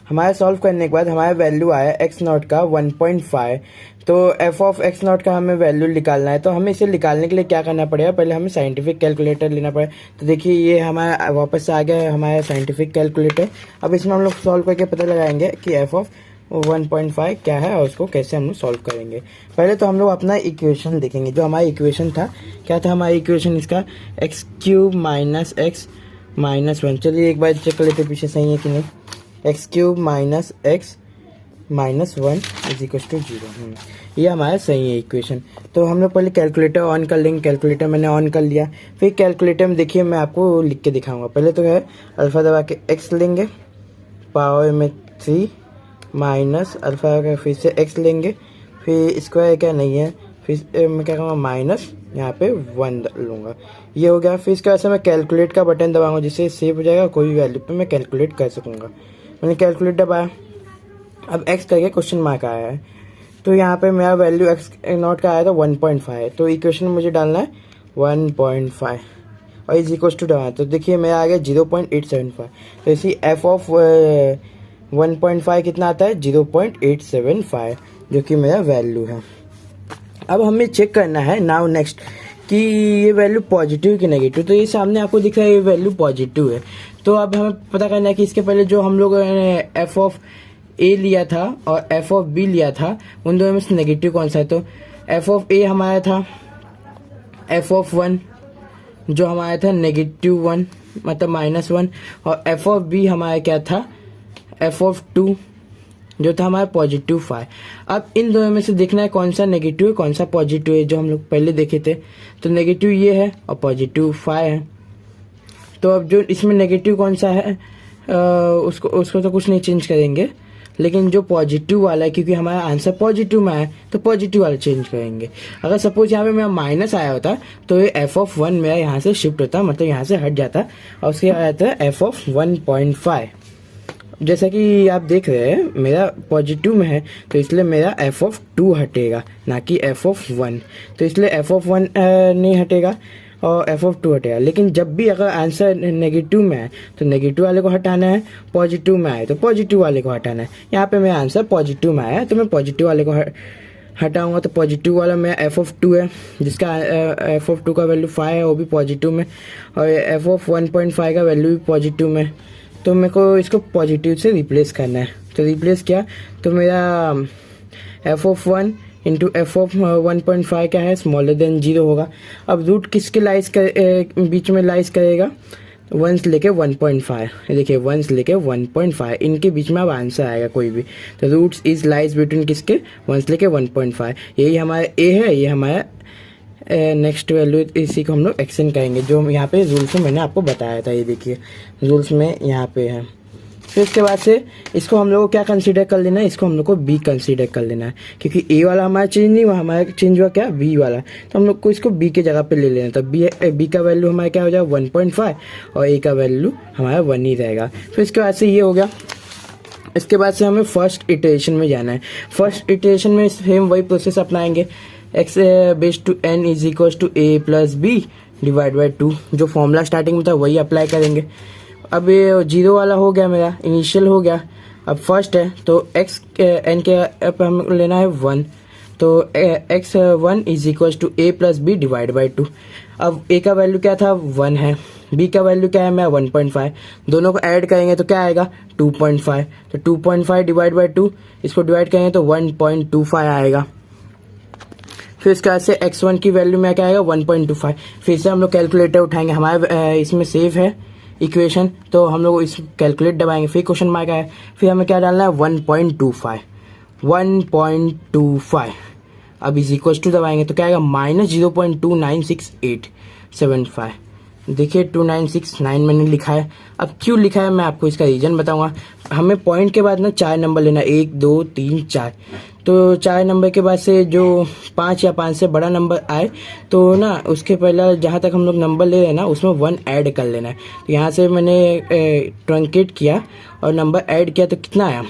हमारा सॉल्व करने के बाद हमारा वैल्यू आया एक्स नॉट का 1.5। तो एफ ऑफ एक्स नॉट का हमें वैल्यू निकालना है। तो हमें इसे निकालने के लिए क्या करना पड़ेगा, पहले हमें साइंटिफिक कैलकुलेटर लेना पड़ेगा। तो देखिए ये हमारा वापस से आ गया हमारा साइंटिफिक कैलकुलेटर। अब इसमें हम लोग सॉल्व करके पता लगाएंगे कि एफ ऑफ 1.5 क्या है और उसको कैसे हम लोग सॉल्व करेंगे। पहले तो हम लोग अपना इक्वेशन देखेंगे। जो हमारा इक्वेशन था, क्या था हमारा इक्वेशन इसका, x cube minus X minus 1। चलिए एक बार चेक कर लेते पीछे सही है कि नहीं। X cube minus X minus 1 is equal to 0। ये हमारा सही है इक्वेशन। तो हम लोग पहले कैलकुलेटर ऑन कर लेंगे। कैलकुलेटर मैंने ऑन कर लिया। फिर कैलकुलेटर में देखिए मैं आपको लिख के दिखाऊंगा। पहले तो है अल्फ़ा दबा के एक्स लेंगे, पावर में 3 माइनस अल्फ़ा का फिर से एक्स लेंगे, फिर स्क्वायर क्या नहीं है, फिर मैं क्या कहूँगा माइनस यहाँ पे 1 लूँगा। ये हो गया। फिर इसके बाद से मैं कैलकुलेट का बटन दबाऊंगा जिससे सेव हो जाएगा, कोई भी वैल्यू पे मैं कैलकुलेट कर सकूँगा। मैंने कैलकुलेट दबाया। अब x करके क्वेश्चन मार्क आया है। तो यहाँ पे मेरा वैल्यू एक्स नॉट का आया था 1.5। तो इक्वेशन में मुझे डालना है 1.5 और इज इक्वल टू डालना। तो देखिए मेरा आ गया 0.875। तो इसी एफ ऑफ 1.5 कितना आता है, 0.875, जो कि मेरा वैल्यू है। अब हमें चेक करना है नाउ नेक्स्ट कि ये वैल्यू पॉजिटिव कि नेगेटिव। तो ये सामने आपको दिख रहा है ये वैल्यू पॉजिटिव है। तो अब हमें पता करना है कि इसके पहले जो हम लोग एफ ऑफ ए लिया था और एफ ऑफ बी लिया था, उन दोनों में से नेगेटिव कौन सा है। तो एफ ऑफ ए हमारा था एफ ऑफ 1, जो हमारा था -1 मतलब -1, और एफ ऑफ बी हमारा क्या था, एफ ऑफ 2, जो था हमारा +5। अब इन दोनों में से देखना है कौन सा नेगेटिव है कौन सा पॉजिटिव है, जो हम लोग पहले देखे थे। तो नेगेटिव ये है और +5 है। तो अब जो इसमें नेगेटिव कौन सा है उसको तो कुछ नहीं चेंज करेंगे, लेकिन जो पॉजिटिव वाला है, क्योंकि हमारा आंसर पॉजिटिव में है तो पॉजिटिव वाला चेंज करेंगे। अगर सपोज यहाँ पे मेरा माइनस आया होता तो ये एफ ऑफ 1 मेरा यहाँ से शिफ्ट होता, मतलब यहाँ से हट जाता और उसके आया था एफ ऑफ 1.5। जैसा कि आप देख रहे हैं मेरा पॉजिटिव में है तो इसलिए मेरा एफ ऑफ 2 हटेगा, ना कि एफ ऑफ 1। तो इसलिए एफ ऑफ 1 नहीं हटेगा और एफ ऑफ 2 हटेगा। लेकिन जब भी अगर आंसर नेगेटिव में है तो नेगेटिव वाले को हटाना है, पॉजिटिव में आए तो पॉजिटिव वाले को हटाना है। यहाँ पे मेरा आंसर पॉजिटिव में आया तो मैं पॉजिटिव वाले को हटाऊंगा। तो पॉजिटिव वाला मेरा एफ ऑफ 2 है, जिसका एफ ऑफ 2 का वैल्यू 5 है, वो भी पॉजिटिव में, और एफ ऑफ 1.5 का वैल्यू भी पॉजिटिव में। तो मेरे को इसको पॉजिटिव से रिप्लेस करना है। तो रिप्लेस किया तो मेरा F of 1 into F of 1.5 क्या है, स्मॉलर देन 0 होगा। अब रूट किसके बीच में लाइज करेगा, 1 से लेके 1.5। देखिए 1 से लेके 1.5 इनके बीच में अब आंसर आएगा कोई भी। तो रूट्स इज लाइज बिटवीन किसके, 1 से लेके 1.5। यही हमारा ए है, ये हमारा नेक्स्ट वैल्यू, इसी को हम लोग एक्सटेंड करेंगे जो यहाँ पे रूल्स में मैंने आपको बताया था। ये देखिए रूल्स में यहाँ पे है। फिर उसके बाद से इसको हम लोग को क्या कंसीडर कर लेना है, इसको हम लोग को बी कंसीडर कर लेना है, क्योंकि ए वाला हमारा चेंज नहीं हुआ, हमारा चेंज हुआ क्या, बी वाला। तो हम लोग को इसको बी के जगह पे ले लेना। तो बी का वैल्यू हमारा क्या हो जाएगा 1.5 और ए का वैल्यू हमारा 1 ही रहेगा। फिर इसके बाद से ये हो गया। इसके बाद से हमें फर्स्ट इटरेशन में जाना है। फर्स्ट इटरेशन में सेम वही प्रोसेस अपनाएंगे, x base to n is equal to a plus B divide by 2। जो फॉर्मूला स्टार्टिंग में था वही अप्लाई करेंगे। अब ये 0 वाला हो गया, मेरा इनिशियल हो गया। अब फर्स्ट है तो x n के अब हम लेना है 1। तो x1 is equal to a plus B divide by 2। अब a का वैल्यू क्या था, 1 है, b का वैल्यू क्या है, मैं 1.5। दोनों को ऐड करेंगे तो क्या आएगा 2.5। तो 2.5 डिवाइड बाई 2, इसको डिवाइड करेंगे तो 1.25 आएगा। फिर इसके बाद से x1 की वैल्यू में क्या आएगा 1.25। फिर से हम लोग कैलकुलेटर उठाएंगे, हमारे इसमें सेव है इक्वेशन, तो हम लोग इस कैलकुलेट दबाएंगे। फिर क्वेश्चन मार्क आया, फिर हमें क्या डालना है 1.25। अब इज इक्वल टू दबाएंगे तो क्या आएगा -0.296875। देखिए 2969 मैंने लिखा है। अब क्यों लिखा है मैं आपको इसका रीजन बताऊंगा। हमें पॉइंट के बाद ना 4 नंबर लेना, 1 2 3 4। तो 4 नंबर के बाद से जो 5 या 5 से बड़ा नंबर आए तो ना उसके पहले जहाँ तक हम लोग नंबर ले रहे हैं ना उसमें 1 ऐड कर लेना है। तो यहाँ से मैंने ट्रंकेट किया और नंबर ऐड किया तो कितना आया,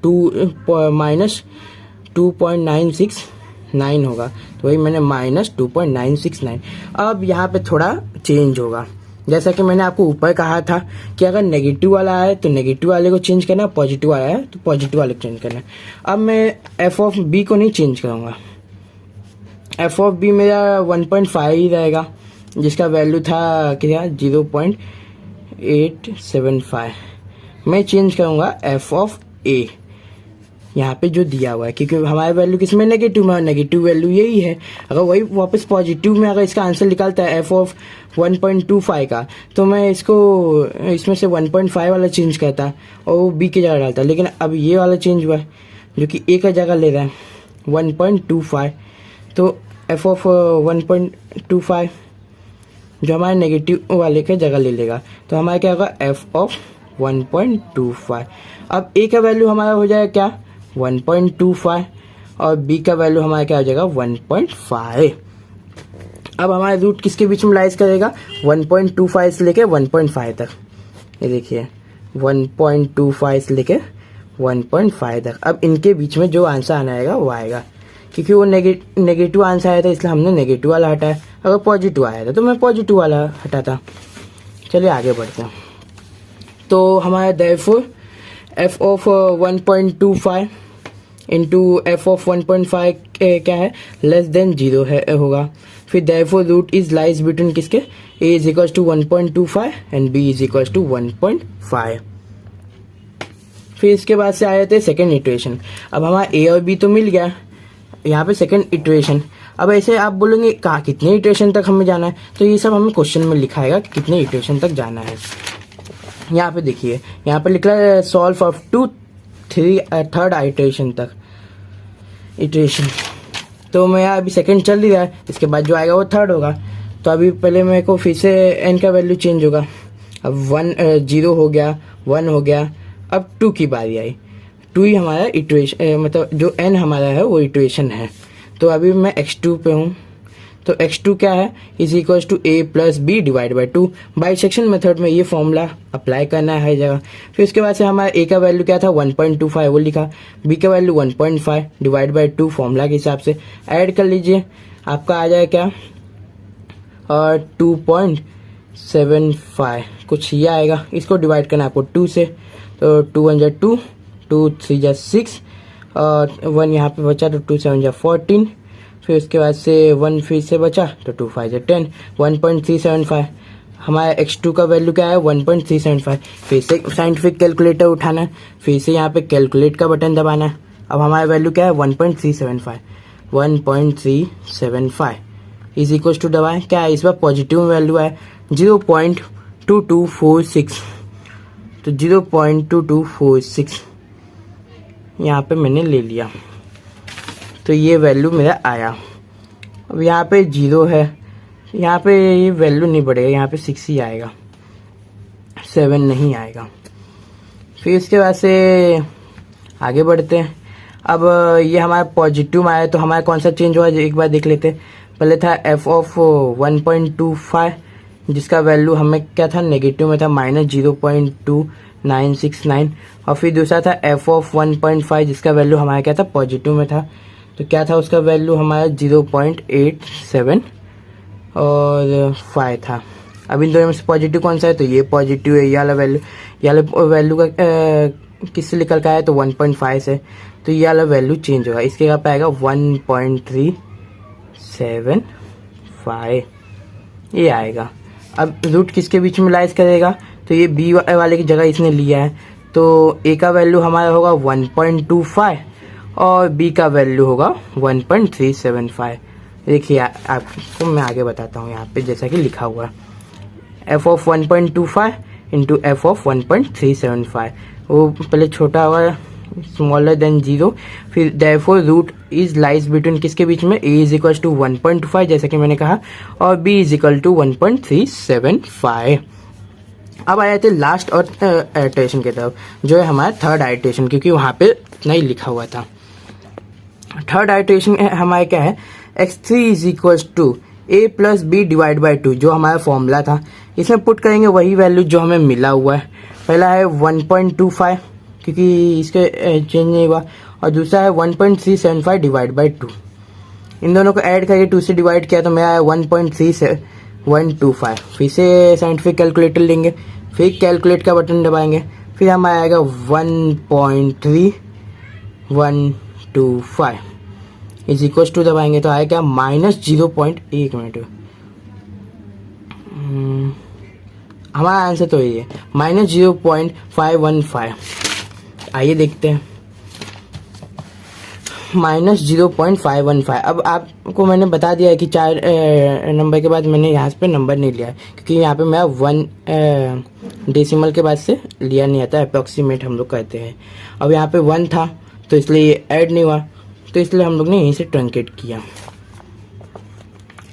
-2.969 होगा। तो वही मैंने -2.969। अब यहाँ पे थोड़ा चेंज होगा, जैसा कि मैंने आपको ऊपर कहा था कि अगर नेगेटिव वाला आए तो नेगेटिव वाले को चेंज करना, पॉजिटिव वाला है तो पॉजिटिव वाले को चेंज करना। अब मैं एफ ऑफ बी को नहीं चेंज करूँगा, एफ ऑफ बी मेरा 1.5 ही रहेगा, जिसका वैल्यू था क्या 0.875। मैं चेंज करूँगा एफ ऑफ ए, यहाँ पे जो दिया हुआ है, क्योंकि हमारा वैल्यू किस में नेगेटिव में, नेगेटिव वैल्यू यही है। अगर वही वापस पॉजिटिव में अगर इसका आंसर निकालता है एफ ऑफ 1.25 का, तो मैं इसको इसमें से 1.5 वाला चेंज करता और वो बी की जगह डालता। लेकिन अब ये वाला चेंज हुआ है जो कि ए का जगह ले रहा है 1.25, तो एफ ऑफ 1.25 जो हमारे नेगेटिव वाले का जगह ले लेगा, तो हमारा क्या होगा एफ ऑफ 1.25। अब ए का वैल्यू हमारा हो जाएगा क्या 1.25 और बी का वैल्यू हमारा क्या हो जाएगा 1.5। अब हमारा रूट किसके बीच में लाइज करेगा 1.25 से लेके 1.5 तक। ये देखिए 1.25 से लेके 1.5 तक। अब इनके बीच में जो आंसर आना आएगा वो आएगा, क्योंकि वो नेगेटिव आंसर आया था इसलिए हमने नेगेटिव वाला हटाया। अगर पॉजिटिव आया था तो मैं पॉजिटिव वाला हटाता। चलिए आगे बढ़ते हैं। तो हमारा therefore F of 1.25 into F of 1.5 क्या है लेस देन 0 है होगा। फिर therefore root is lies between किसके a is equals to 1.25 and b is equals to 1.5। फिर इसके बाद से आए थे सेकेंड इटरेशन। अब हमारा ए और बी तो मिल गया, यहाँ पे सेकेंड इटरेशन। अब ऐसे आप बोलेंगे कहाँ कितने इटरेशन तक हमें जाना है, तो ये सब हमें क्वेश्चन में लिखाएगा कि कितने इटरेशन तक जाना है। यहाँ पे देखिए, यहाँ पे लिखा है solve up to third iteration तक इटरेशन। तो मैं अभी सेकंड चल ही रहा है, इसके बाद जो आएगा वो थर्ड होगा। तो अभी पहले मेरे को फिर से एन का वैल्यू चेंज होगा। अब 0 हो गया, 1 हो गया, अब 2 की बारी आई। 2 ही हमारा इटरेशन, मतलब जो एन हमारा है वो इटरेशन है। तो अभी मैं x2 पे हूँ, तो x2 क्या है is equals to a plus B divide by 2। Bisection method में ये फॉर्मूला अप्लाई करना है हर जगह। फिर उसके बाद से हमारा a का वैल्यू क्या था 1.25 वो लिखा, b का वैल्यू 1.5 डिवाइड बाई 2 फॉर्मूला के हिसाब से ऐड कर लीजिए, आपका आ जाए क्या और 2.75 कुछ ये आएगा। इसको डिवाइड करना है आपको 2 से, तो 2 1 2, 2 3 6 और 1 यहाँ पे बचा तो 2 7 14। फिर उसके बाद से 1 फिर से बचा तो 2 5 10, 1.375। हमारा x2 का वैल्यू क्या है 1.375। फिर से साइंटिफिक कैलकुलेटर उठाना है, फिर से यहाँ पे कैलकुलेट का बटन दबाना है। अब हमारा वैल्यू क्या है 1.375, 1.375 इज इक्वल टू दबाएं क्या है, इस बार पॉजिटिव वैल्यू है 0.2246, तो 0.2246 यहाँ पे मैंने ले लिया, तो ये वैल्यू मेरा आया। अब यहाँ पे 0 है, यहाँ पे ये वैल्यू नहीं बढ़ेगा, यहाँ पे 6 ही आएगा, 7 नहीं आएगा। फिर इसके बाद से आगे बढ़ते हैं। अब ये हमारा पॉजिटिव में आया तो हमारा कौन सा चेंज हुआ एक बार देख लेते हैं। पहले था एफ ऑफ 1.25 जिसका वैल्यू हमें क्या था नेगेटिव में था -0.2969, और फिर दूसरा था एफ ऑफ 1.5 जिसका वैल्यू हमारा क्या था पॉजिटिव में था, तो क्या था उसका वैल्यू हमारा 0.87 और 5 था। अब इन दोनों में से पॉजिटिव कौन सा है, तो ये पॉजिटिव है, ये वाला वैल्यू का किससे निकल का है तो 1.5 से, तो ये वाला वैल्यू चेंज होगा, इसके यहाँ पे आएगा 1.375 ये आएगा। अब रूट किसके बीच में लाइज करेगा, तो ये बी वाले की जगह इसने लिया है, तो ए का वैल्यू हमारा होगा 1.25 और बी का वैल्यू होगा 1.375। देखिए आपको मैं आगे बताता हूँ, यहाँ पे जैसा कि लिखा हुआ F of 1.25 into F of 1.375, वो पहले छोटा हुआ स्मॉलर देन 0, फिर therefore root is lies between किसके बीच में, ए इज इक्वल टू 1.25 जैसा कि मैंने कहा, और बी इज इक्वल टू 1.375। अब आए थे लास्ट और आइटरेशन की तरफ, जो है हमारा थर्ड आइटरेशन, क्योंकि वहाँ पे नहीं लिखा हुआ था। थर्ड आइटरेशन हमारा क्या है, x3 is equal to a plus B divide by 2, जो हमारा फॉर्मूला था इसमें पुट करेंगे वही वैल्यू जो हमें मिला हुआ है। पहला है 1.25 क्योंकि इसके चेंज नहीं हुआ, और दूसरा है 1.375 डिवाइड बाई 2। इन दोनों को ऐड करके 2 से डिवाइड किया तो मेरा 1.375 125। फिर से साइंटिफिक कैलकुलेटर लेंगे, फिर कैलकुलेट का बटन दबाएंगे, फिर हमारा आएगा 1.3125 इज इक्वल टू दबाएंगे तो आएगा माइनस 1 मिनट। हमारा आंसर तो ये है माइनस 0.515। आइए देखते हैं माइनस 0.515। अब आपको मैंने बता दिया है कि 4 नंबर के बाद मैंने यहाँ पे नंबर नहीं लिया है, क्योंकि यहाँ पे मैं 1 डेसिमल के बाद से लिया नहीं आता, अप्रॉक्सीमेट हम लोग कहते हैं। अब यहाँ पे 1 था तो इसलिए ये ऐड नहीं हुआ, तो इसलिए हम लोग ने यहीं से ट्रंकेट किया।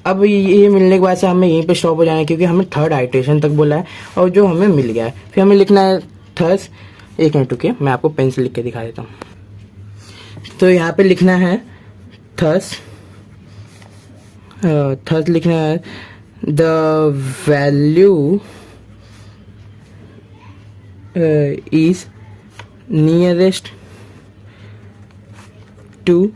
अब ये मिलने के बाद से हमें यहीं पे स्टॉप हो जाना है, क्योंकि हमें थर्ड आइटरेशन तक बोला है और जो हमें मिल गया है। फिर हमें लिखना है थर्स। एक मिनट रुकिए, मैं आपको पेन से लिख के दिखा देता हूँ। तो यहाँ पे लिखना है थर्स लिखना है the value is nearest to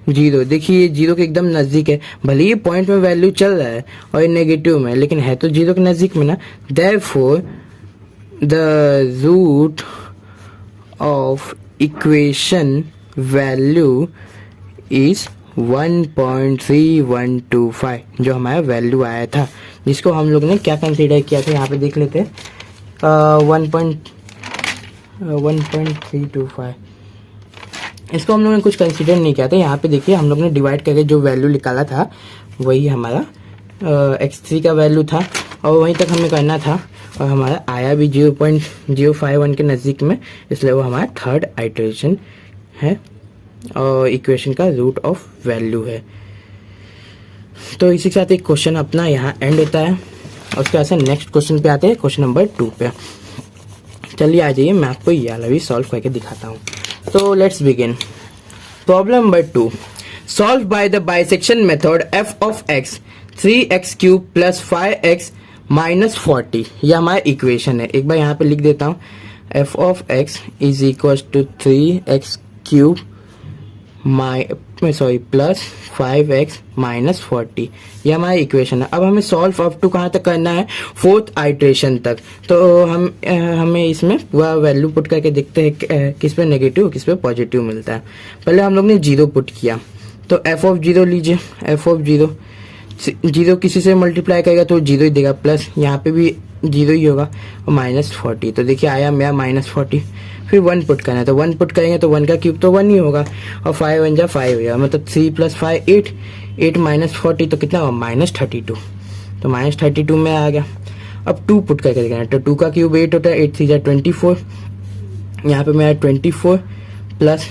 0। देखिए 0 के एकदम नज़दीक है, भले ही पॉइंट में वैल्यू चल रहा है और ये नेगेटिव में, लेकिन है तो 0 के नज़दीक में ना। Therefore the root of equation value is 1.3125, जो हमारा वैल्यू आया था, जिसको हम लोग ने क्या कंसीडर किया था। यहाँ पे देख लेते हैं 1.325, इसको हम लोग ने कुछ कंसीडर नहीं किया था। यहाँ पे देखिए हम लोग ने डिवाइड करके जो वैल्यू निकाला था वही हमारा x3 का वैल्यू था, और वहीं तक हमें करना था, और हमारा आया भी 0.051 के नज़दीक में, इसलिए वो हमारा थर्ड आइटरेशन है और इक्वेशन का रूट ऑफ वैल्यू है। तो इसी के साथ एक क्वेश्चन अपना यहाँ एंड होता है, और उसके बाद से नेक्स्ट क्वेश्चन पे आते हैं, क्वेश्चन नंबर 2 पे। चलिए आ जाइए, मैं आपको ये वाला भी सॉल्व करके दिखाता हूँ। तो let's begin. Problem number 2, solve by the bisection method f of x 3x cube plus 5x minus 40। यह हमारा इक्वेशन है। एक बार यहाँ पे लिख देता हूँ, f of x is equal to 3x cube plus 5x minus 40। यह हमारा इक्वेशन है। अब हमें सॉल्व अप टू कहाँ तक करना है, 4th आइटरेशन तक। तो हमें इसमें वह वैल्यू पुट करके देखते हैं किस पे नेगेटिव किस पे पॉजिटिव मिलता है। पहले हम लोग ने 0 पुट किया, तो f ऑफ 0 लीजिए। f ऑफ 0 किसी से मल्टीप्लाई करेगा तो 0 ही देगा, प्लस यहाँ पे भी 0 ही होगा, और माइनस 40। तो देखिए आया मेरा माइनस 40। फिर 1 पुट करना है, तो 1 पुट करेंगे तो 1 का क्यूब तो 1 ही होगा, और 5 1 जा 5 होगा, मतलब 3 प्लस 5 8, 8 माइनस 40 तो कितना होगा माइनस 32। तो माइनस 32 में आ गया। अब 2 पुट करके देखना है, तो 2 का क्यूब 8 होता है, 8 3 जा 24, यहाँ पे मेरा 24 प्लस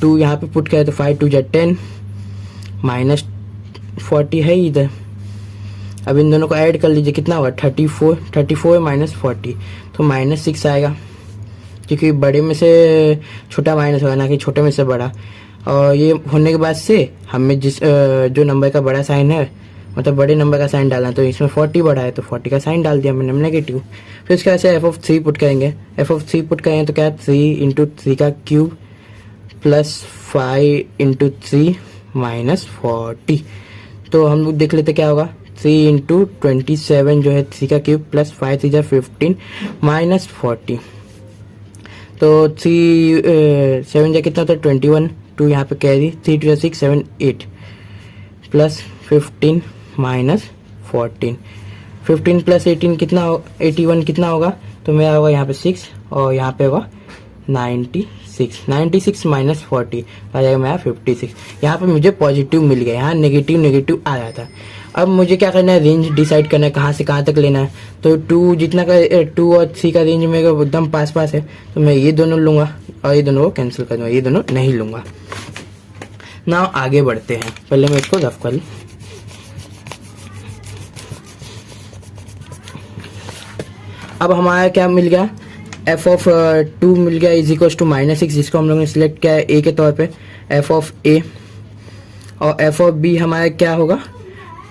2 यहाँ पे पुट करें तो 5 2 जा 10 माइनस 40 है इधर। अब इन दोनों को ऐड कर लीजिए, कितना होगा 34 माइनस 40, तो माइनस 6 आएगा, क्योंकि बड़े में से छोटा माइनस होगा, ना कि छोटे में से बड़ा। और ये होने के बाद से हमें जिस जो नंबर का बड़ा साइन है, मतलब बड़े नंबर का साइन डालना, तो इसमें 40 बड़ा है तो 40 का साइन डाल दिया मैंने नेगेटिव। फिर इसके बाद से एफ ऑफ 3 पुट करेंगे। एफ ऑफ 3 पुट करेंगे तो क्या 3 इंटू 3 का क्यूब प्लस 5 इंटू 3 माइनस 40। तो हम लोग देख लेते क्या होगा, 3 इंटू 27 जो है 3 का क्यूब प्लस 5 3 जा 15 माइनस 40। तो 3 7 जा कितना होता है 21, 2 यहाँ पे कैरी, 3 2 6 7 8 प्लस 15 माइनस 14। 15 प्लस 18 कितना 81 कितना होगा, तो मेरा होगा यहाँ पे 6 और यहाँ पे होगा 96 माइनस 40 आ जाएगा मेरा 56। यहाँ पे मुझे पॉजिटिव मिल गया, यहाँ नेगेटिव आ रहा था। अब मुझे क्या करना है, रेंज डिसाइड करना है कहाँ से कहाँ तक लेना है। तो 2 जितना का 2 और 3 का रेंज मेरा एकदम पास है, तो मैं ये दोनों लूँगा और ये दोनों को कैंसिल कर दूँगा, ये दोनों नहीं लूँगा ना। आगे बढ़ते हैं, पहले मैं इसको रफ कर लूँ। अब हमारा क्या मिल गया, एफ ऑफ 2 मिल गया इज इक्वल टू माइनस 6, जिसको हम लोग ने सिलेक्ट किया है ए के तौर पे, एफ ऑफ ए। और एफ ऑफ बी हमारा क्या होगा,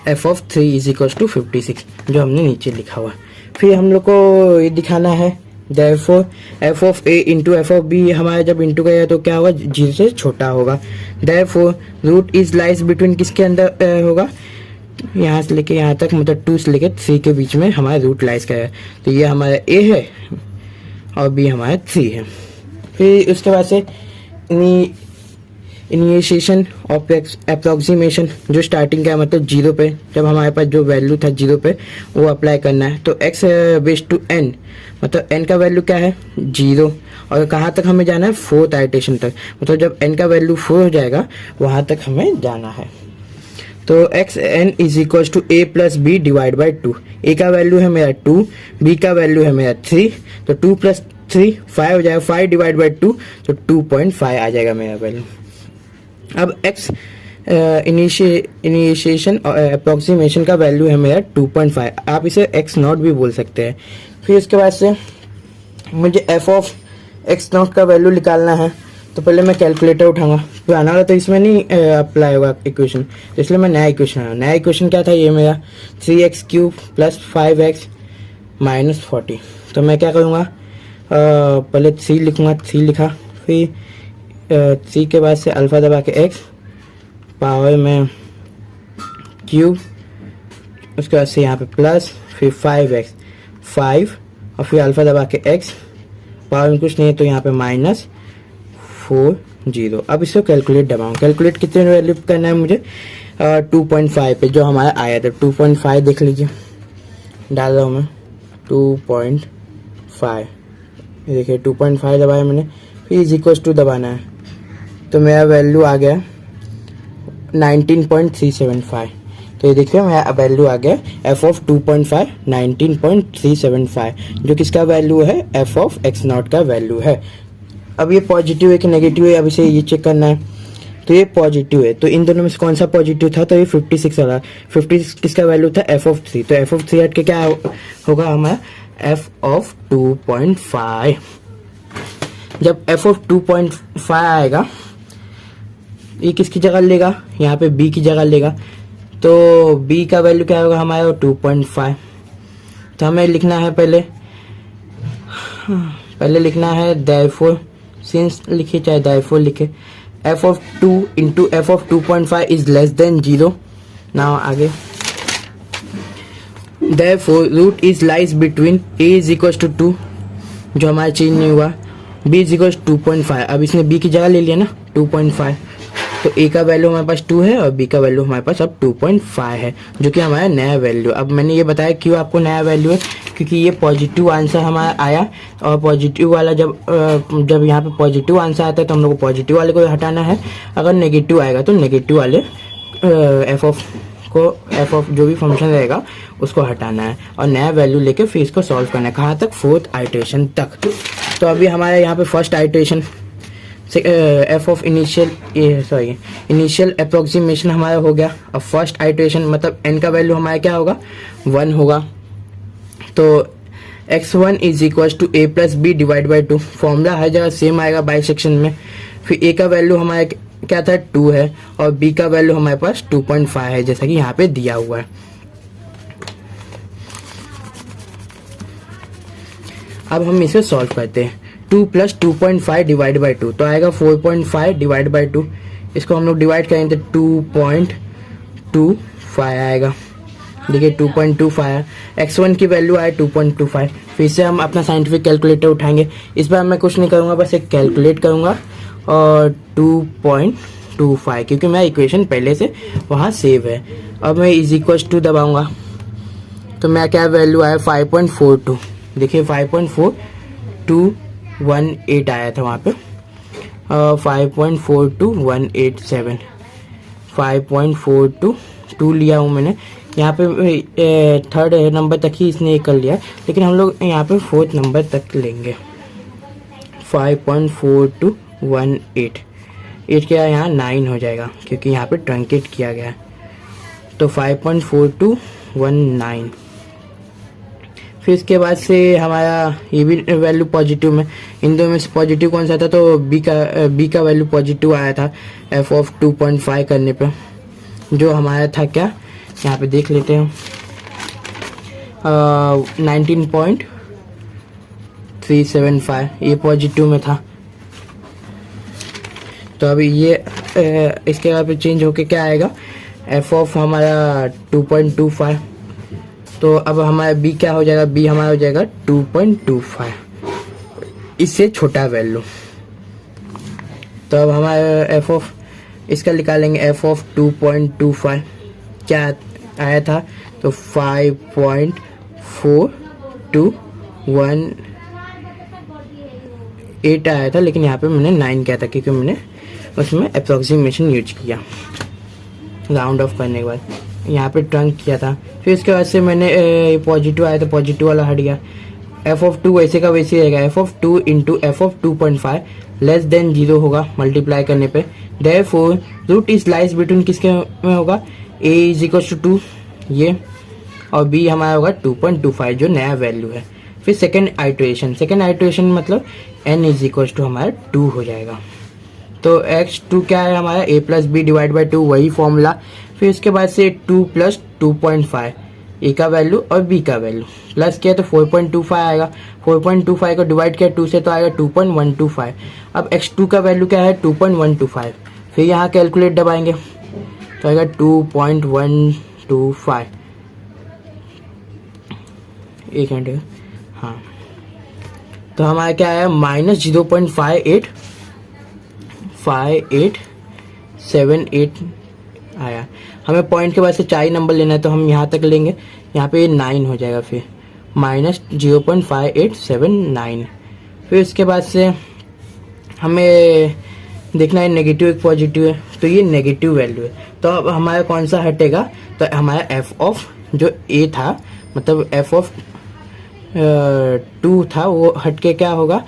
F of 3 is equal to 56, जो हमने नीचे लिखा हुआ। फिर हम लोग को ये दिखाना है therefore F of A into F of B, हमारा जब इंटू करेगा तो क्या होगा, 0 से छोटा होगा। Therefore root is lies between किसके अंदर होगा, यहाँ से लेके यहाँ तक, मतलब 2 से लेके 3 के बीच में हमारा रूट लाइज का है। तो ये हमारा ए है और बी हमारा 3 है। फिर उसके बाद से इनिशिएशन ऑफ अप्रोक्सीमेशन, जो स्टार्टिंग का है मतलब 0 पे, जब हमारे पास जो वैल्यू था 0 पे वो अप्लाई करना है। तो x बेस टू n, मतलब n का वैल्यू क्या है 0, और कहाँ तक हमें जाना है 4th आइटरेशन तक, मतलब जब n का वैल्यू 4 हो जाएगा वहाँ तक हमें जाना है। तो X N is equal to A plus B divide by 2। A का वैल्यू है मेरा 2, बी का वैल्यू है मेरा 3, तो 2 प्लस 3 5 हो जाएगा, 5 डिवाइड बाई 2 तो 2.5 आ जाएगा मेरा वैल्यू। अब एक्स इनिशिएशन अप्रोक्सीमेशन का वैल्यू है मेरा 2.5, आप इसे एक्स नॉट भी बोल सकते हैं। फिर उसके बाद से मुझे एफ ऑफ एक्स नॉट का वैल्यू निकालना है। तो पहले मैं कैलकुलेटर उठाऊंगा, पुराना वाला तो इसमें नहीं अप्लाई होगा इक्वेशन, तो इसलिए मैं नया इक्वेशन आया। नया इक्वेशन क्या था, ये मेरा 3x³ प्लस 5x माइनस 40। तो मैं क्या करूँगा, पहले 3 लिखूँगा, 3 लिखा, फिर 3 के बाद से अल्फ़ा दबा के x पावर में क्यूब, उसके बाद से यहाँ पे प्लस, फिर 5x 5 और फिर अल्फ़ा दबा के x पावर में कुछ नहीं है तो यहाँ पे माइनस 40। अब इसको कैलकुलेट दबाऊँ, कैलकुलेट कितने वैल्यू करना है मुझे 2.5 पे जो हमारा आया था। 2.5 देख लीजिए, डाल रहा हूँ मैं 2.5, ये देखिए 2.5 दबाया मैंने, फिर इज इक्वल टू दबाना है, तो मेरा वैल्यू आ गया 19.375। तो ये देखिए मेरा वैल्यू आ गया एफ ऑफ 2.5 19.375, जो किसका वैल्यू है, एफ ऑफ एक्स नॉट का वैल्यू है। अब ये पॉजिटिव है कि नेगेटिव है, अब इसे ये चेक करना है। तो ये पॉजिटिव है, तो इन दोनों में से कौन सा पॉजिटिव था, तो ये 56 वाला। 56 किसका वैल्यू था, एफ ऑफ 3, तो एफ ऑफ 3 हट के क्या होगा हमारा एफ ऑफ 2.5। जब एफ ऑफ 2.5 आएगा, ये किसकी जगह लेगा, यहाँ पे बी की जगह लेगा, तो बी का वैल्यू क्या होगा हमारा 2.5। तो हमें लिखना है पहले लिखना है देयरफॉर, सिंस लिखिए चाहे देयरफॉर लिखे, f of 2 into F of 2.5 is less than 0। Now आगे therefore root is lies between a is equal to 2, जो हमारा चेंज नहीं हुआ, बी इज इक्वल टू 2.5। अब इसने बी की जगह ले लिया ना 2.5, तो ए का वैल्यू हमारे पास 2 है और बी का वैल्यू हमारे पास अब 2.5 है, जो कि हमारा नया वैल्यू। अब मैंने ये बताया क्यों आपको नया वैल्यू है, क्योंकि ये पॉजिटिव आंसर हमारा आया, और पॉजिटिव वाला जब यहाँ पे पॉजिटिव आंसर आता है तो हम लोग को पॉजिटिव वाले को हटाना है, अगर नेगेटिव आएगा तो नेगेटिव वाले एफ ऑफ जो भी फंक्शन रहेगा उसको हटाना है और नया वैल्यू लेके फिर इसको सॉल्व करना है, कहाँ तक 4th आइटरेशन तक। तो अभी हमारे यहाँ पे first iteration f of initial approximation हमारा हो गया। अब फर्स्ट आइटरेशन मतलब n का वैल्यू हमारा क्या होगा 1 होगा, तो x1 is equal to a plus B divide by 2। Formula हर जगह सेम आएगा बाइसेक्शन में। फिर a का वैल्यू हमारा क्या था 2 है और b का वैल्यू हमारे पास 2.5 है, जैसा कि यहाँ पे दिया हुआ है। अब हम इसे सॉल्व करते हैं। 2 प्लस 2.5 डिवाइड बाई 2 तो आएगा 4.5 डिवाइड बाई 2। इसको हम लोग डिवाइड करेंगे तो 2.25 आएगा। देखिए 2.25, x1 की वैल्यू आए 2.25। फिर से हम अपना साइंटिफिक कैलकुलेटर उठाएंगे। इस बार मैं कुछ नहीं करूँगा, बस एक कैलकुलेट करूँगा और 2.25, क्योंकि मेरा इक्वेशन पहले से वहाँ सेव है। अब मैं इज इक्वल टू दबाऊँगा तो मेरा क्या वैल्यू आया 5.42। देखिए 5.4218 आया था वहाँ पे, 5.42187, 5.422 लिया हूँ मैंने। यहाँ पे 3rd नंबर तक ही इसने कर लिया, लेकिन हम लोग यहाँ पे 4th नंबर तक लेंगे। 5.4218 क्या यहाँ 9 हो जाएगा, क्योंकि यहाँ पे ट्रंकेट किया गया है। तो 5.4219। फिर इसके बाद से हमारा ये भी वैल्यू पॉजिटिव में, इन दोनों में से पॉजिटिव कौन सा था, तो बी का वैल्यू पॉजिटिव आया था एफ ऑफ 2.5 करने पे, जो हमारा था क्या, यहाँ पे देख लेते हैं 19.375, ये पॉजिटिव में था। तो अभी ये इसके बाद पे चेंज होके क्या आएगा एफ ऑफ हमारा 2.25, तो अब हमारा बी क्या हो जाएगा, बी हमारा हो जाएगा 2.25, इससे छोटा वैल्यू। तो अब हमारा एफ ऑफ इसका निकालेंगे, एफ ऑफ 2.25 क्या आया था, तो 5.4218 आया था, लेकिन यहाँ पे मैंने 9 किया था क्योंकि मैंने उसमें अप्रोक्सीमेशन यूज किया राउंड ऑफ करने के बाद, यहाँ पे ट्रंक किया था। फिर इसके बाद से मैंने पॉजिटिव आया तो पॉजिटिव वाला हट गया। एफ ऑफ 2 वैसे का वैसे रहेगा, F of 2 into F of 2.5 less than 0 होगा मल्टीप्लाई करने पे। Therefore root is lies between किसके में होगा, a इज इक्वल टू 2 ये, और b हमारा होगा 2.25 जो नया वैल्यू है। फिर सेकेंड आइटरेशन मतलब n इज इक्वल टू हमारा 2 हो जाएगा। तो x2 क्या है हमारा, a plus B divide by 2 वही फॉर्मूला। फिर उसके बाद से 2 प्लस 2.5 ए का वैल्यू और बी का वैल्यू प्लस किया तो 4.25 आएगा। 4.25 को डिवाइड किया 2 से तो आएगा 2.125। अब x2 का वैल्यू क्या है 2.125, फिर यहाँ कैलकुलेट दबाएंगे तो आएगा 2.125। एक मिनट, हाँ, तो हमारा क्या आया माइनस 0.5878 आया। हमें पॉइंट के बाद से 4 नंबर लेना है तो हम यहाँ तक लेंगे, यहाँ पे 9 हो जाएगा, फिर माइनस 0.5879। फिर उसके बाद से हमें देखना है नेगेटिव एक पॉजिटिव है, तो ये नेगेटिव वैल्यू है। तो अब हमारा कौन सा हटेगा, तो हमारा एफ ऑफ जो ए था मतलब एफ ऑफ 2 था वो हट के क्या होगा,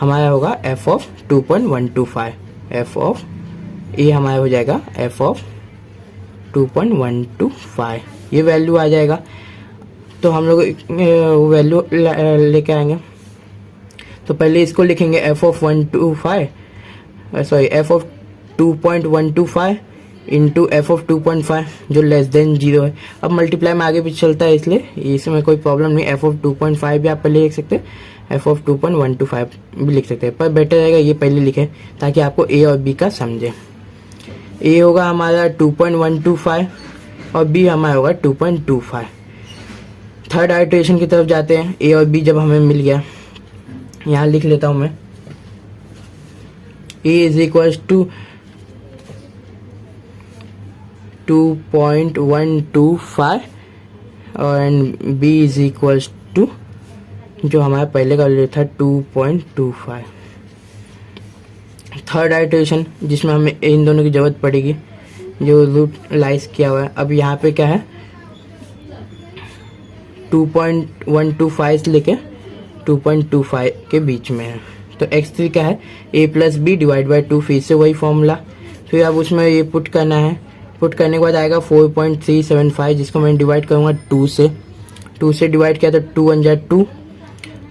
हमारा होगा एफ ऑफ 2.125। एफ ऑफ ए हमारा हो जाएगा एफ ऑफ 2.125, ये वैल्यू आ जाएगा। तो हम लोग वैल्यू लेके आएंगे, तो पहले इसको लिखेंगे F of 2.125 into F of 2.5 जो लेस देन 0 है। अब मल्टीप्लाई में आगे पीछे चलता है इसलिए इसमें कोई प्रॉब्लम नहीं, एफ ऑफ 2.5 भी आप पहले लिख सकते हैं, एफ ऑफ 2.125 भी लिख सकते हैं, पर बेटर रहेगा ये पहले लिखें ताकि आपको ए और बी का समझे। ए होगा हमारा 2.125 और बी हमारा होगा 2.25। थर्ड आइटरेशन की तरफ जाते हैं, ए और बी जब हमें मिल गया, यहाँ लिख लेता हूँ मैं, ए इज इक्वल टू 2.125 और बी इज इक्वल टू जो हमारा पहले का वैल्यू था 2.25। थर्ड आइटरेशन जिसमें हमें इन दोनों की जरूरत पड़ेगी जो रूट लाइज किया हुआ है। अब यहाँ पे क्या है 2.125 से लेके 2.25 के बीच में है, तो x3 क्या है a plus B divide by 2, फिर से वही फॉर्मूला। फिर अब उसमें ये पुट करना है, पुट करने के बाद आएगा 4.375 जिसको मैं डिवाइड करूँगा 2 से डिवाइड किया तो 2 1 2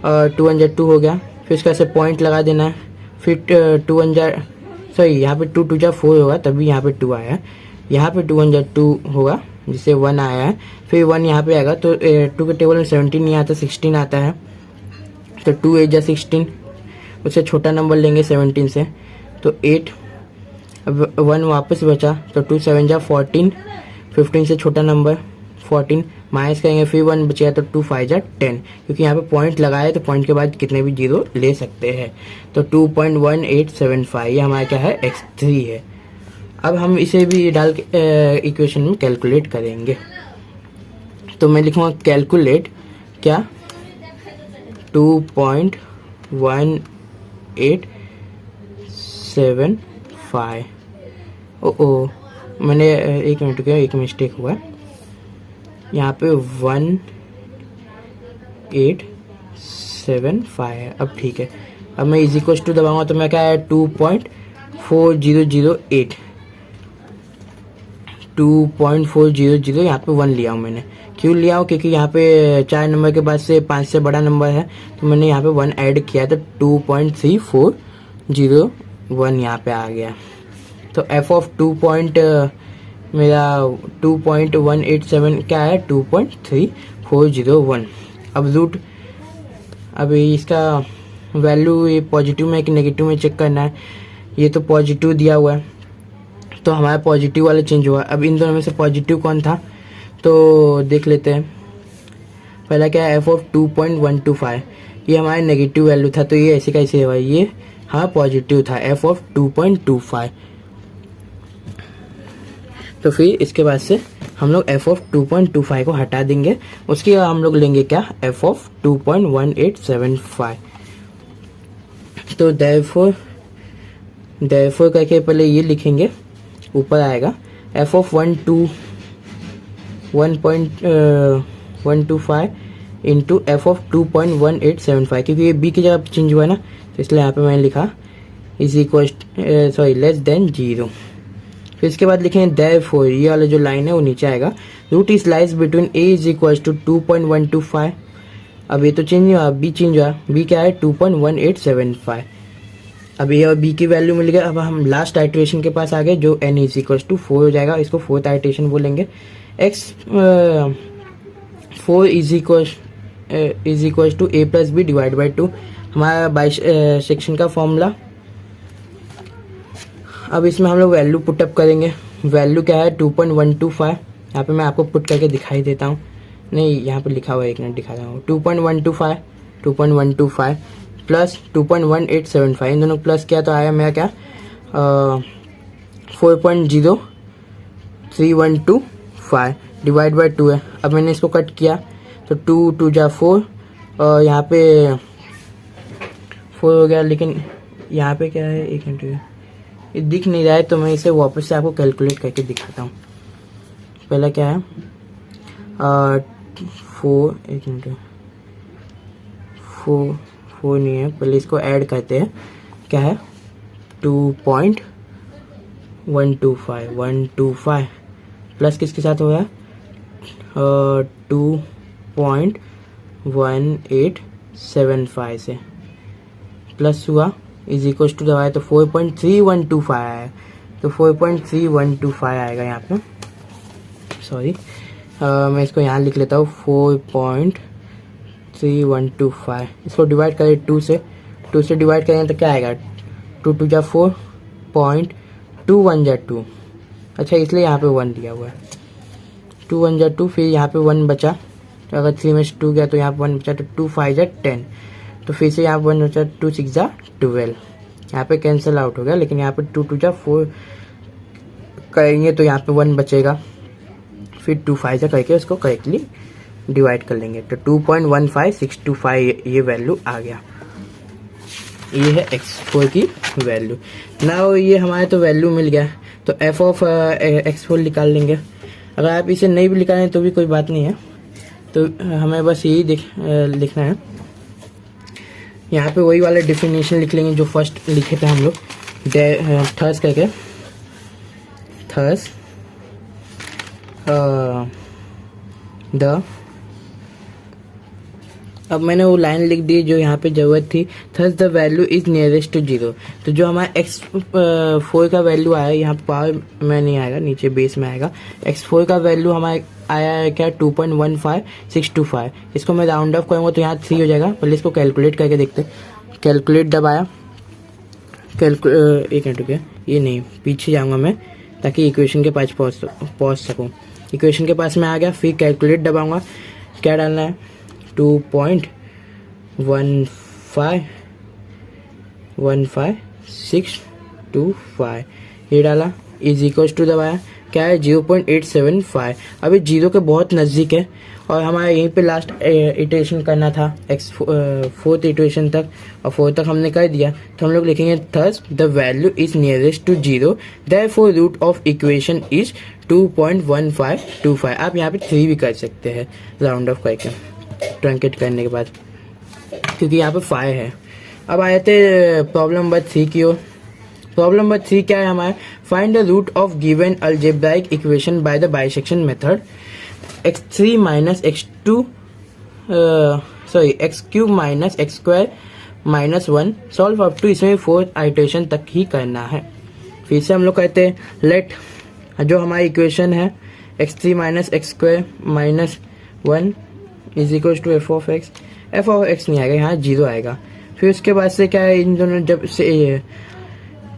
और 2 1 2 हो गया। फिर इसका से पॉइंट लगा देना है, फिर 2 1 सॉरी यहाँ पे 2 2 4 होगा तभी यहाँ पे 2 आया है, यहाँ पे 2 1 2 होगा जिससे 1 आया है, फिर 1 यहाँ पे आएगा तो 2 के टेबल में 17 नहीं आता 16 आता है, तो 2 8 16, उससे छोटा नंबर लेंगे 17 से तो 8, अब 1 वापस बचा तो 2 7 14, 15 से छोटा नंबर 14, माइनस करेंगे फिर 1 बचेगा तो 2 5 10, क्योंकि यहाँ पे पॉइंट लगाया तो पॉइंट के बाद कितने भी जीरो ले सकते हैं, तो 2.1875 ये हमारा क्या है x3 है। अब हम इसे भी डाल के इक्वेशन में कैलकुलेट करेंगे, तो मैं लिखूँगा कैलकुलेट क्या 2.1875। ओ मैंने एक मिनट किया, एक मिस्टेक हुआ यहाँ पे 1875 है। अब ठीक है, अब मैं इज इक्वल टू दबाऊंगा तो मैं क्या है 2.4008 2.400 यहाँ पे 1 लिया हूँ मैंने। क्यों लिया हूँ, क्योंकि यहाँ पे 4 नंबर के बाद से 5 से बड़ा नंबर है तो मैंने यहाँ पे 1 ऐड किया तो 2.3401 यहाँ पे आ गया। तो एफ ऑफ मेरा 2.187 क्या है 2.3401। अब रूट, अब इसका वैल्यू ये पॉजिटिव में कि नेगेटिव में चेक करना है, ये तो पॉजिटिव दिया हुआ है तो हमारा पॉजिटिव वाला चेंज हुआ। अब इन दोनों में से पॉजिटिव कौन था तो देख लेते हैं। पहला क्या है, f(2.125), ये हमारा नेगेटिव वैल्यू था, तो ये ऐसे कैसे हुआ, ये हाँ पॉजिटिव था f(2.25). तो फिर इसके बाद से हम लोग f(2.25) को हटा देंगे, उसके बाद हम लोग लेंगे क्या, f(2.1875). तो therefore करके पहले ये लिखेंगे, ऊपर आएगा f(1.125) इंटू f(2.1875), क्योंकि ये b की जगह चेंज हुआ है ना, तो इसलिए यहाँ पे मैंने लिखा इज इक्वल लेस देन 0। फिर इसके बाद लिखेंगे therefore, ये वाला जो लाइन है वो नीचे आएगा, root is lies between a is equal to 2.125। अब ये तो चेंज नहीं हुआ, b चेंज हुआ, b क्या है 2.1875। अब ये और b की वैल्यू मिल गया। अब हम लास्ट आइटरेशन के पास आ गए, जो n इज इक्वल टू 4 हो जाएगा, इसको फोर्थ आइटरेशन बोलेंगे। x 4 is equal to a plus B divide by 2, हमारा बाइसेक्शन का फॉर्मूला। अब इसमें हम लोग वैल्यू पुटअप करेंगे। वैल्यू क्या है 2.125, यहाँ पे मैं आपको पुट करके दिखाई देता हूँ, नहीं यहाँ पे लिखा हुआ है, एक मिनट दिखा रहा हूँ। 2.125 प्लस 2.1875, इन दोनों प्लस किया तो आया मेरा क्या 4.0312 डिवाइड बाई 2 है। अब मैंने इसको कट किया तो 2 2 जा 4 और यहाँ पे 4 हो गया, लेकिन यहाँ पे क्या है, एक मिनट ये दिख नहीं रहा है, तो मैं इसे वापस से आपको कैलकुलेट करके दिखाता हूँ। पहला क्या है 4, एक मिनट 4 नहीं है, पहले इसको ऐड करते हैं। क्या है 2.125 प्लस किसके साथ हो गया 2.1875 से प्लस हुआ इज इक्वल टू दबाए तो 4.3125 आया, तो 4.3125 आएगा यहाँ पे। सॉरी मैं इसको यहाँ लिख लेता हूँ 4.3125। इसको डिवाइड करें 2 से डिवाइड करेंगे तो क्या आएगा 2 2 जा 4 0.21 जा 2। अच्छा इसलिए यहाँ पे 1 दिया हुआ है, 2 1 जा 2, फिर यहाँ पे 1 बचा, तो अगर 3 में से 2 गया तो यहाँ पे 1 बचा, तो 2 5 जा 10, तो फिर से यहाँ पे 1 बचा, 2 6 जा 12, यहाँ पे कैंसिल आउट हो गया। लेकिन यहाँ पे 2 2 जा 4 करेंगे तो यहाँ पे 1 बचेगा, फिर 2 5 जा करके उसको करेक्टली डिवाइड कर लेंगे, तो 2.15625 ये वैल्यू आ गया। ये है x4 की वैल्यू। नाउ ये हमारे तो वैल्यू मिल गया, तो f ऑफ x4 निकाल लेंगे। अगर आप इसे नहीं भी निकालें तो भी कोई बात नहीं है, तो हमें बस यही लिखना है। यहाँ पे वही वाला डिफिनेशन लिख लेंगे जो फर्स्ट लिखे थे हम लोग, थर्स करके, थर्स द, अब मैंने वो लाइन लिख दी जो यहाँ पे जरूरत थी, thus the value is nearest to 0। तो जो हमारा x4 का वैल्यू आया, यहाँ पावर में नहीं आएगा, नीचे बेस में आएगा। x4 का वैल्यू हमारा आया है क्या 2.15625। इसको मैं राउंड ऑफ करूँगा तो यहाँ 3 हो जाएगा। पहले इसको कैलकुलेट करके देखते हैं। कैलकुलेट दबाया, एक मिनट रुकिए, ये नहीं पीछे जाऊँगा मैं ताकि इक्वेशन के पास पहुँच सकूँ। इक्वेशन के पास में आ गया, फिर कैलकुलेट दबाऊँगा। क्या डालना है 2.15625, ये डाला, इज इक्वल टू दबाया, क्या है 0.875। अभी 0 के बहुत नज़दीक है और हमारा यहीं पे लास्ट इटरेशन करना था फोर्थ इटरेशन तक, और 4 तक हमने कर दिया। तो हम लोग लिखेंगे thus the value is nearest to 0, therefore root of equation is 2.1525। आप यहाँ पे 3 भी कर सकते हैं राउंड ऑफ करके, ट्रंकेट करने के बाद, क्योंकि यहाँ पे 5 है। अब आए थे प्रॉब्लम नंबर 3 की ओर। प्रॉब्लम नंबर 3 क्या है हमारा, find the root of given algebraic equation by the bisection method x3 minus x2 x cube minus x square minus 1 solve up to, इसमें 4th आइटरेशन तक ही करना है। फिर से हम लोग कहते हैं लेट, जो हमारी इक्वेशन है x3 minus x square minus 1 is equal to f of x नहीं आएगा, यहाँ 0 आएगा। फिर उसके बाद से क्या है, इन दोनों जब से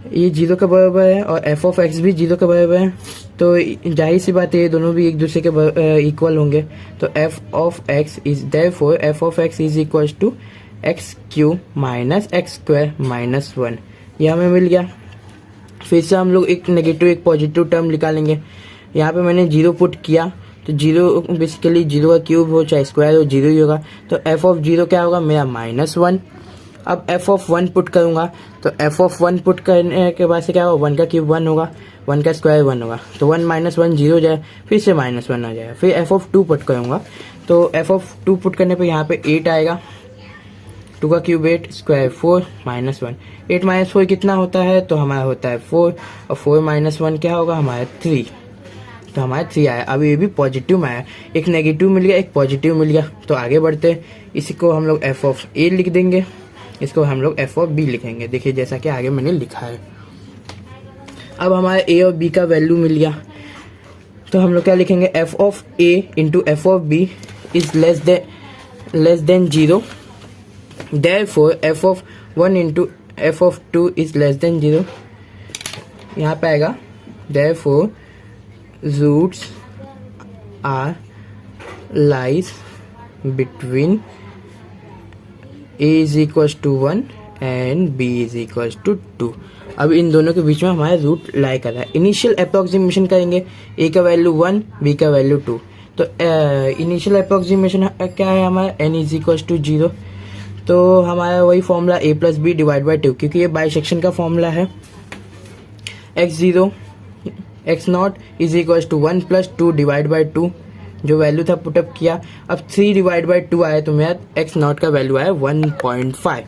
ये 0 के बराबर है और एफ ऑफ एक्स भी 0 के बराबर है, तो जाहिर सी बात है ये दोनों भी एक दूसरे के इक्वल होंगे। तो F of X is therefore F of X is equal to X cube minus X square minus 1, ये हमें मिल गया। फिर से हम लोग एक नेगेटिव एक पॉजिटिव टर्म निकालेंगे। यहाँ पे मैंने 0 पुट किया तो 0 बेसिकली 0 का क्यूब हो चाहे स्क्वायर हो 0 ही होगा, तो एफ ऑफ 0 क्या होगा मेरा -1। अब एफ ऑफ 1 पुट करूंगा तो एफ ऑफ 1 पुट करने के बाद से क्या होगा 1 का क्यूब 1 होगा, 1 का स्क्वायर 1 होगा, तो 1 - 1 0 हो जाए, फिर से -1 आ जाएगा। फिर एफ ऑफ 2 पुट करूंगा तो एफ ऑफ 2 पुट करने पे यहाँ पे 8 आएगा, 2 का क्यूब 8 स्क्वायर 4 -1, 8 - 4 कितना होता है तो हमारा होता है 4 और 4 - 1 क्या होगा हमारा 3, तो हमारा 3 आया। अब ये भी पॉजिटिव में आया, एक नेगेटिव मिल गया एक पॉजिटिव मिल गया, तो आगे बढ़ते इसी को हम लोग एफ ऑफ ए लिख देंगे, इसको हम लोग एफ ऑफ बी लिखेंगे। देखिए जैसा कि आगे मैंने लिखा है। अब हमारे ए और बी का वैल्यू मिल गया तो हम लोग क्या लिखेंगे F of A into F of B is less than 0, therefore F of 1 into F of 2 is less than 0। यहाँ पे आएगा therefore roots are lies between a is equals to 1 and b is equals to 2। अब इन दोनों के बीच में हमारा root lie कर रहा है। इनिशियल अप्रोक्सीमेशन करेंगे, a का वैल्यू 1 b का वैल्यू 2, तो इनिशियल अप्रोक्सीमेशन क्या है हमारा n इज इक्वल्स टू 0, तो हमारा वही formula a plus B divide by 2, क्योंकि ये बाइसेक्शन का फॉर्मूला है। x0 x0 is equals to 1 plus 2 divide by 2, जो वैल्यू था पुटअप किया। अब 3 डिवाइड बाई 2 आया तो मेरा x0 का वैल्यू आया 1.5।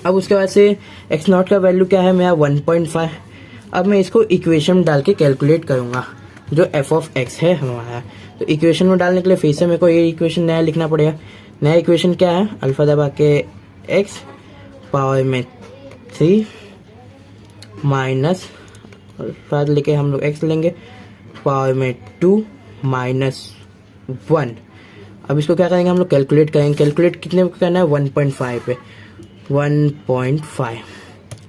अब उसके बाद से x0 का वैल्यू क्या है मेरा 1.5। अब मैं इसको इक्वेशन में डाल के कैलकुलेट करूंगा जो f ऑफ x है हमारा। तो इक्वेशन में डालने के लिए फिर से मेरे को ये इक्वेशन नया लिखना पड़ेगा। नया इक्वेशन क्या है, अल्फा दबा के x पावर में 3 माइनस अल्फा लेके हम लोग x लेंगे पावर में 2 -1। अब इसको क्या करेंगे हम लोग कैलकुलेट करेंगे। कैलकुलेट कितने पे करना है 1.5 पे, 1.5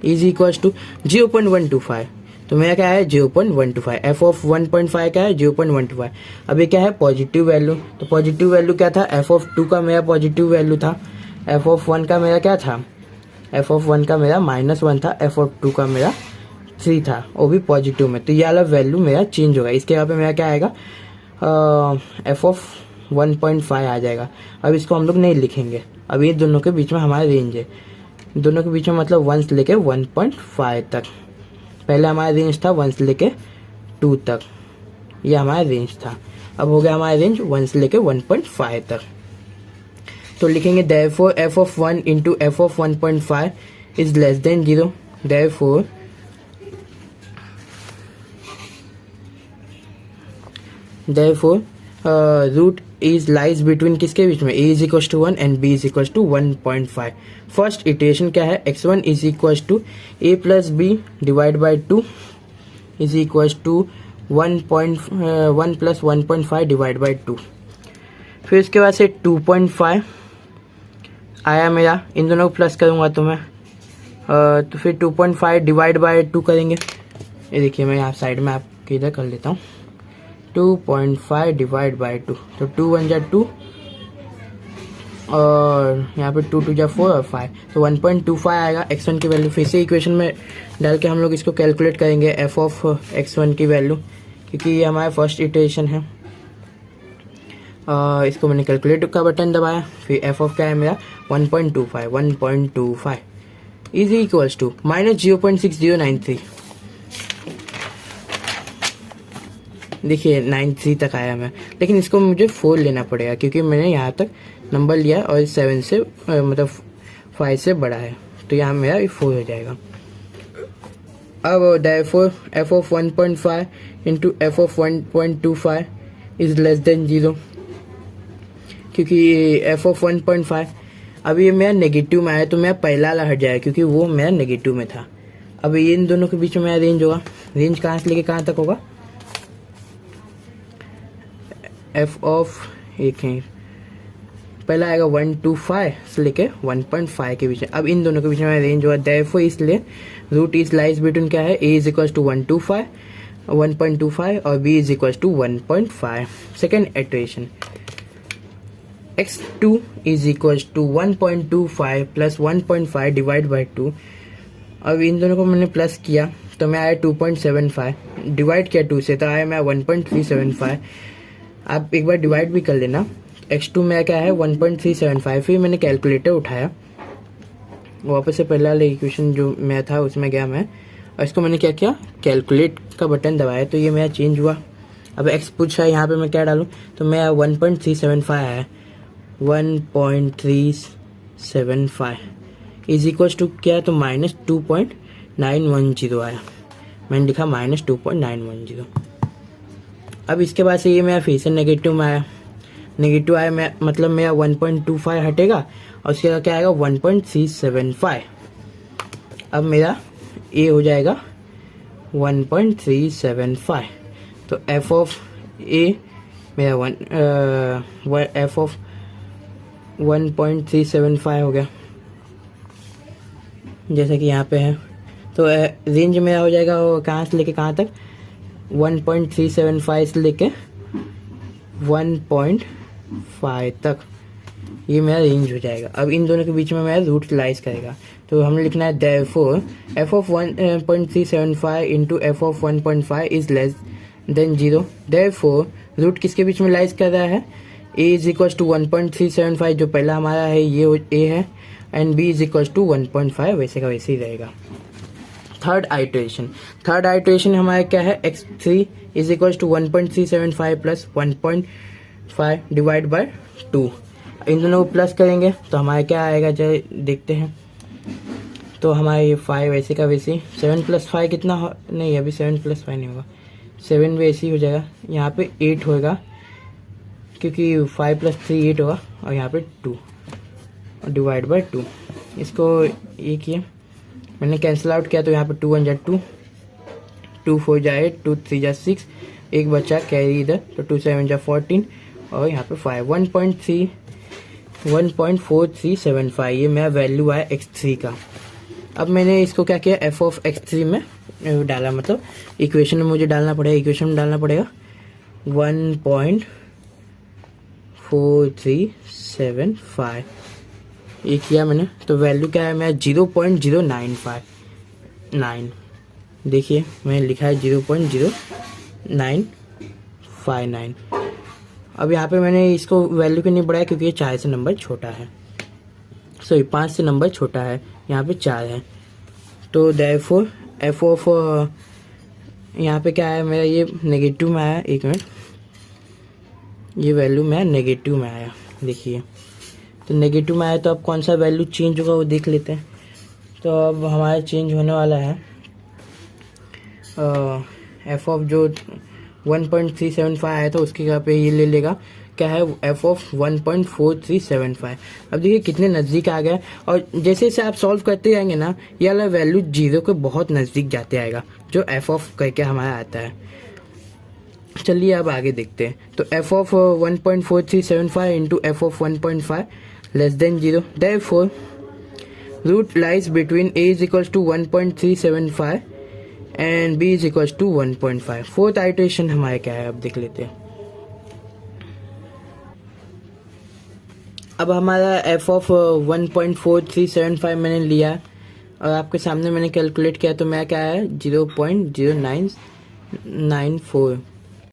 इज इक्वल्स टू 0.125, तो मेरा क्या है 0.125। एफ ऑफ 1.5 क्या है 0.125। अब ये क्या है पॉजिटिव वैल्यू, तो पॉजिटिव वैल्यू क्या था एफ ऑफ 2 का मेरा पॉजिटिव वैल्यू था, एफ ऑफ 1 का मेरा क्या था एफ ऑफ 1 का मेरा -1 था, एफ ऑफ 2 का मेरा 3 था, वो भी पॉजिटिव में, तो ये वाला वैल्यू मेरा चेंज होगा। इसके यहाँ पे मेरा क्या आएगा एफ ऑफ 1.5 आ जाएगा। अब इसको हम लोग नहीं लिखेंगे, अब ये दोनों के बीच में हमारा रेंज है, दोनों के बीच में मतलब 1 से लेके 1.5 तक। पहले हमारा रेंज था 1 से लेके 2 तक, ये हमारा रेंज था। अब हो गया हमारा रेंज 1 से लेके 1.5 तक, तो लिखेंगे therefore F of 1 into F of 1.5 is less than 0, therefore root is lies between किसके बीच में a is equal to 1 and b is equal to 1.5। First iteration क्या है x1 is equal to a plus B divide by 2 is equal to 1 plus 1.5 divide by 2। फिर इसके बाद से 2.5 आया मेरा, इन दोनों को प्लस करूंगा तो मैं तो फिर 2.5 डिवाइड बाई 2 करेंगे। ये देखिए मैं यहाँ साइड में आपके इधर कर लेता हूँ, 2.5 डिवाइड बाई 2, तो 2 1 जा 2 और यहाँ पे 2 2 जा 4 और 5, तो 1.25 आएगा x1 की वैल्यू। फिर से इक्वेशन में डाल के हम लोग इसको कैलकुलेट करेंगे एफ ऑफ x1 की वैल्यू, क्योंकि ये हमारा फर्स्ट इटरेशन है। इसको मैंने कैलकुलेट का बटन दबाया, फिर एफ ऑफ क्या है मेरा 1.25 इज इक्वल्स टू -0.6093। देखिए 93 तक आया मैं, लेकिन इसको मुझे 4 लेना पड़ेगा क्योंकि मैंने यहाँ तक नंबर लिया और 7 से मतलब 5 से बड़ा है, तो यहाँ मेरा 4 हो जाएगा। अब therefore F of 1.5 into F of 1.25 is less than 0, क्योंकि एफ ऑफ 1.5 अब ये मेरा नेगेटिव में आया तो मेरा पहला वाला हट जाएगा क्योंकि वो मेरा नेगेटिव में था। अब ये इन दोनों के बीच में मेरा रेंज होगा, रेंज कहाँ से लेके कहाँ तक होगा एफ ऑफ एक है पहला आएगा 125 से लेके 1.5 के बीच में। अब इन दोनों के बीच में रेंज हुआ, देयरफॉर इसलिए रूट इज लाइज बिटवीन क्या है, a इज इक्वल टू 1.25 और b is equal to 1.5। Second iteration x2 is equal to 1.25 plus 1.5 divide by 2। अब इन दोनों को मैंने प्लस किया तो मैं आया 2.75, डिवाइड किया 2 से तो आया मैं 1.375। आप एक बार डिवाइड भी कर लेना। x2 में क्या है 1.375। फिर मैंने कैलकुलेटर उठाया, वापस से पहला वाला इक्वेशन जो मैं था उसमें गया मैं, और इसको मैंने क्या किया, कैलकुलेट का बटन दबाया तो ये मेरा चेंज हुआ। अब x पूछा है, यहाँ पे मैं क्या डालूँ, तो मैं 1.375 आया, 1.375 इज इक्वल टू क्या है, तो माइनस 2.910 आया। मैंने लिखा माइनस 2.910। अब इसके बाद से ये मेरा फिर से नेगेटिव में आया, नेगेटिव आया मैं मतलब मेरा 1.25 हटेगा और उसके बाद क्या आएगा 1.375। अब मेरा ए हो जाएगा 1.375। तो एफ ऑफ ए मेरा एफ ऑफ 1.375 हो गया, जैसा कि यहाँ पे है। तो रेंज मेरा हो जाएगा कहाँ से लेके कहाँ तक, 1.375 से लेके 1.5 तक, ये मेरा रेंज हो जाएगा। अब इन दोनों के बीच में मेरा रूट यूटिलाइज करेगा, तो हमें लिखना है therefore F of 1.375 into F of 1.5 is less than 0। Therefore root किसके बीच में लाइज कर रहा है, a इज इक्वल टू 1.375 जो पहला हमारा है ये a है, and b is equal to 1.5, वैसे का वैसे ही रहेगा। थर्ड आइटरेशन हमारा क्या है, x3 is equal to 1.375 plus 1.5 divide by 2। इन दोनों को प्लस करेंगे तो हमारा क्या आएगा, चलिए देखते हैं। तो हमारा ये 5 वैसे का वैसे, 7 प्लस 5 कितना हो, नहीं अभी 7 प्लस 5 नहीं होगा, 7 वैसे ही हो जाएगा। यहाँ पे 8 होगा क्योंकि 5 प्लस 3 8 होगा, और यहाँ पे 2 डिवाइड बाय 2। इसको ये किया मैंने, कैंसिल आउट किया तो यहाँ पे 2 1 जा 2, 2 4 जा 8, 2 3 जा 6, एक बच्चा कैरी इधर तो 2 7 जा 14, और यहाँ पे 5 1.4375 ये मेरा वैल्यू आया x3 का। अब मैंने इसको क्या किया, f ऑफ x3 में डाला, मतलब इक्वेशन में मुझे डालना पड़ेगा, इक्वेशन में डालना पड़ेगा 1.4375 ये किया मैंने। तो वैल्यू क्या है मेरा 0.0959। देखिए मैंने लिखा है 0.0959। अब यहाँ पे मैंने इसको वैल्यू क्यों नहीं बढ़ाया, क्योंकि ये 4 से नंबर छोटा है, सॉरी 5 से नंबर छोटा है, यहाँ पे 4 है। तो देयरफॉर एफ ऑफ यहाँ पे क्या है मेरा, ये नेगेटिव में आया, एक मिनट, ये वैल्यू मेरा नेगेटिव में आया। देखिए तो नेगेटिव में आया, तो अब कौन सा वैल्यू चेंज होगा वो देख लेते हैं। तो अब हमारा चेंज होने वाला है एफ ऑफ जो 1.375 आया था उसके जगह पे ये ले लेगा, क्या है एफ ऑफ 1.4375। अब देखिए कितने नज़दीक आ गए, और जैसे जैसे आप सॉल्व करते जाएंगे ना, ये वाला वैल्यू 0 के बहुत नज़दीक जाते आएगा, जो एफ ऑफ करके हमारा आता है। चलिए अब आगे देखते हैं। तो F of 1.4375 into F of 1.5 less than 0, therefore root lies between a is equal to 1.375 and b is equal to 1.5। Fourth iteration हमारे क्या है, अब देख लेते हैं। अब हमारा एफ ऑफ 1.4375 मैंने लिया और आपके सामने मैंने कैलकुलेट किया, तो मैं क्या है 0.0994